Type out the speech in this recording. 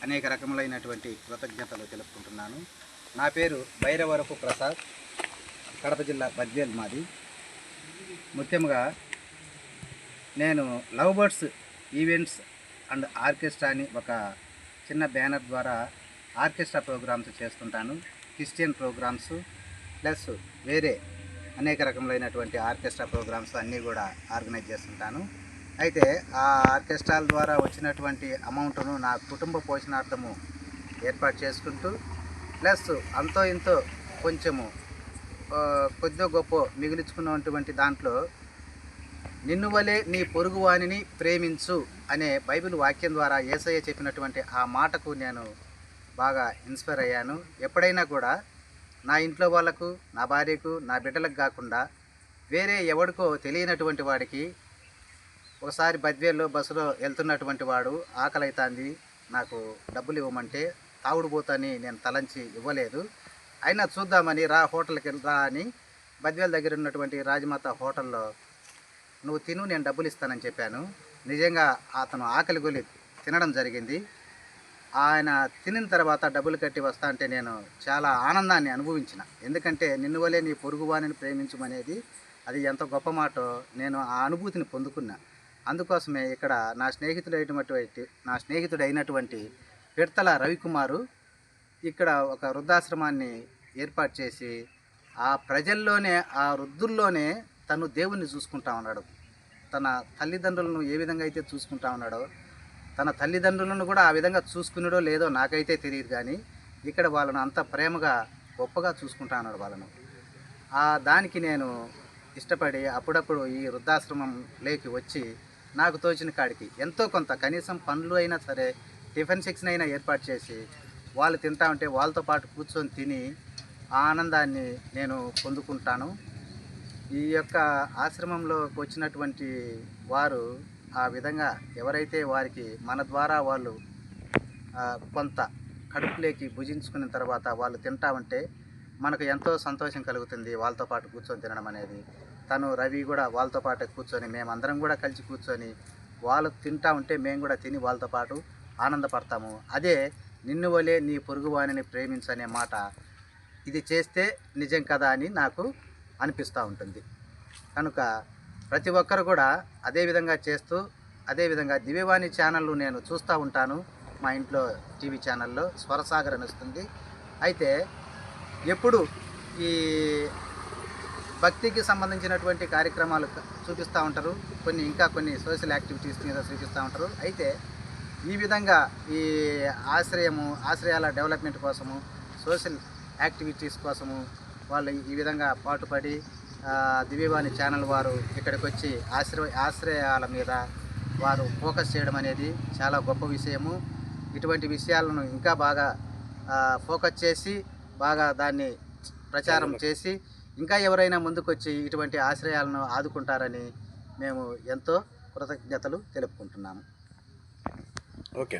అనేక రకములైనటువంటి కృతజ్ఞతలు తెలుపుకుంటున్నాను. నా పేరు భైరవరపు ప్రసాద్, కడప జిల్లా బద్వేల్ మాది. ముఖ్యంగా నేను love birds events and orchestra అని ఒక చిన్న బ్యానర్ ద్వారా ఆర్కెస్ట్రా ప్రోగ్రామ్స్ చేస్తుంటాను. క్రిస్టియన్ ప్రోగ్రామ్స్ ప్లస్ వేరే అనేక రకములైనటువంటి ఆర్కెస్ట్రా ప్రోగ్రామ్స్ అన్నీ కూడా ఆర్గనైజ్ చేస్తుంటాను. అయితే ఆ ఆర్కెస్ట్రాల ద్వారా వచ్చినటువంటి అమౌంట్ను నా కుటుంబ పోషణార్థము ఏర్పాటు చేసుకుంటూ ప్లస్ అంతో ఇంతో కొంచెము కొద్దిగా గొప్ప మిగిలించుకున్నటువంటి దాంట్లో నిన్ను వలే నీ పొరుగు వానిని ప్రేమించు అనే బైబిల్ వాక్యం ద్వారా యేసయ్య చెప్పినటువంటి ఆ మాటకు నేను బాగా ఇన్స్పైర్ అయ్యాను. ఎప్పుడైనా కూడా నా ఇంట్లో వాళ్ళకు, నా భార్యకు, నా బిడ్డలకు కాకుండా వేరే ఎవడికో తెలియనటువంటి వాడికి ఒకసారి బద్వేల్లో బస్సులో వెళ్తున్నటువంటి వాడు ఆకలి అవుతుంది, నాకు డబ్బులు ఇవ్వమంటే తాగుడుపోతని నేను తలంచి ఇవ్వలేదు. అయినా చూద్దామని రా హోటల్కి రా అని బద్వేల్ దగ్గర ఉన్నటువంటి రాజమాత హోటల్లో నువ్వు తిను, నేను డబ్బులు ఇస్తానని చెప్పాను. నిజంగా అతను ఆకలి గొలి తినడం జరిగింది. ఆయన తినిన తర్వాత డబ్బులు కట్టి వస్తా అంటే నేను చాలా ఆనందాన్ని అనుభవించిన. ఎందుకంటే నిన్ను వలే నీ పొరుగువానిని ప్రేమించమనేది అది ఎంత గొప్ప మాటో నేను ఆ అనుభూతిని పొందుకున్నా. అందుకోసమే ఇక్కడ నా స్నేహితుడైనటువంటి పిడతల రవికుమారు ఇక్కడ ఒక వృద్ధాశ్రమాన్ని ఏర్పాటు చేసి ఆ ప్రజల్లోనే, ఆ వృద్ధుల్లోనే తను దేవుణ్ణి చూసుకుంటా ఉన్నాడు. తన తల్లిదండ్రులను ఏ విధంగా అయితే చూసుకుంటా ఉన్నాడో తన తల్లిదండ్రులను కూడా ఆ విధంగా చూసుకున్నాడో లేదో నాకైతే తెలియదు, కానీ ఇక్కడ వాళ్ళను అంత ప్రేమగా గొప్పగా చూసుకుంటా ఉన్నాడు వాళ్ళను. దానికి నేను ఇష్టపడి అప్పుడప్పుడు ఈ వృద్ధాశ్రమంలోకి వచ్చి నాకు తోచిన కాడికి ఎంతో కొంత కనీసం పండ్లు అయినా సరే, టిఫిన్ సెక్షన్ అయినా ఏర్పాటు చేసి వాళ్ళు తింటా ఉంటే వాళ్ళతో పాటు కూర్చొని తిని ఆ ఆనందాన్ని నేను పొందుకుంటాను. ఈ యొక్క ఆశ్రమంలోకి వచ్చినటువంటి వారు ఆ విధంగా ఎవరైతే వారికి మన ద్వారా వాళ్ళు కొంత కడుపులోకి భుజించుకున్న తర్వాత వాళ్ళు తింటా ఉంటే మనకు ఎంతో సంతోషం కలుగుతుంది వాళ్ళతో పాటు కూర్చొని తినడం అనేది. తను రవి కూడా వాళ్ళతో పాటు కూర్చొని మేమందరం కూడా కలిసి కూర్చొని వాళ్ళు తింటా ఉంటే మేము కూడా తిని వాళ్ళతో పాటు ఆనందపడతాము. అదే నిన్ను వలే నీ పొరుగువానిని ప్రేమించనే మాట ఇది చేస్తే నిజం కదా అని నాకు అనిపిస్తూ ఉంటుంది. కనుక ప్రతి ఒక్కరు కూడా అదే విధంగా చేస్తూ, అదేవిధంగా దివ్యవాణి ఛానళ్ళు నేను చూస్తూ ఉంటాను. మా ఇంట్లో టీవీ ఛానల్లో స్వరసాగర్ అని వస్తుంది. అయితే ఎప్పుడు ఈ భక్తికి సంబంధించినటువంటి కార్యక్రమాలు చూపిస్తూ ఉంటారు, కొన్ని సోషల్ యాక్టివిటీస్ మీద చూపిస్తూ ఉంటారు. అయితే ఈ విధంగా ఈ ఆశ్రయాల డెవలప్మెంట్ కోసము, సోషల్ యాక్టివిటీస్ కోసము వాళ్ళు ఈ విధంగా పాటుపడి దివ్యవాణి ఛానల్ వారు ఇక్కడికి వచ్చి ఆశ్రయాల మీద వారు ఫోకస్ చేయడం అనేది చాలా గొప్ప విషయము. ఇటువంటి విషయాలను ఇంకా బాగా ఫోకస్ చేసి బాగా దాన్ని ప్రచారం చేసి ఇంకా ఎవరైనా ముందుకొచ్చి ఇటువంటి ఆశ్రయాలను ఆదుకుంటారని మేము ఎంతో కృతజ్ఞతలు తెలుపుకుంటున్నాము. ఓకే.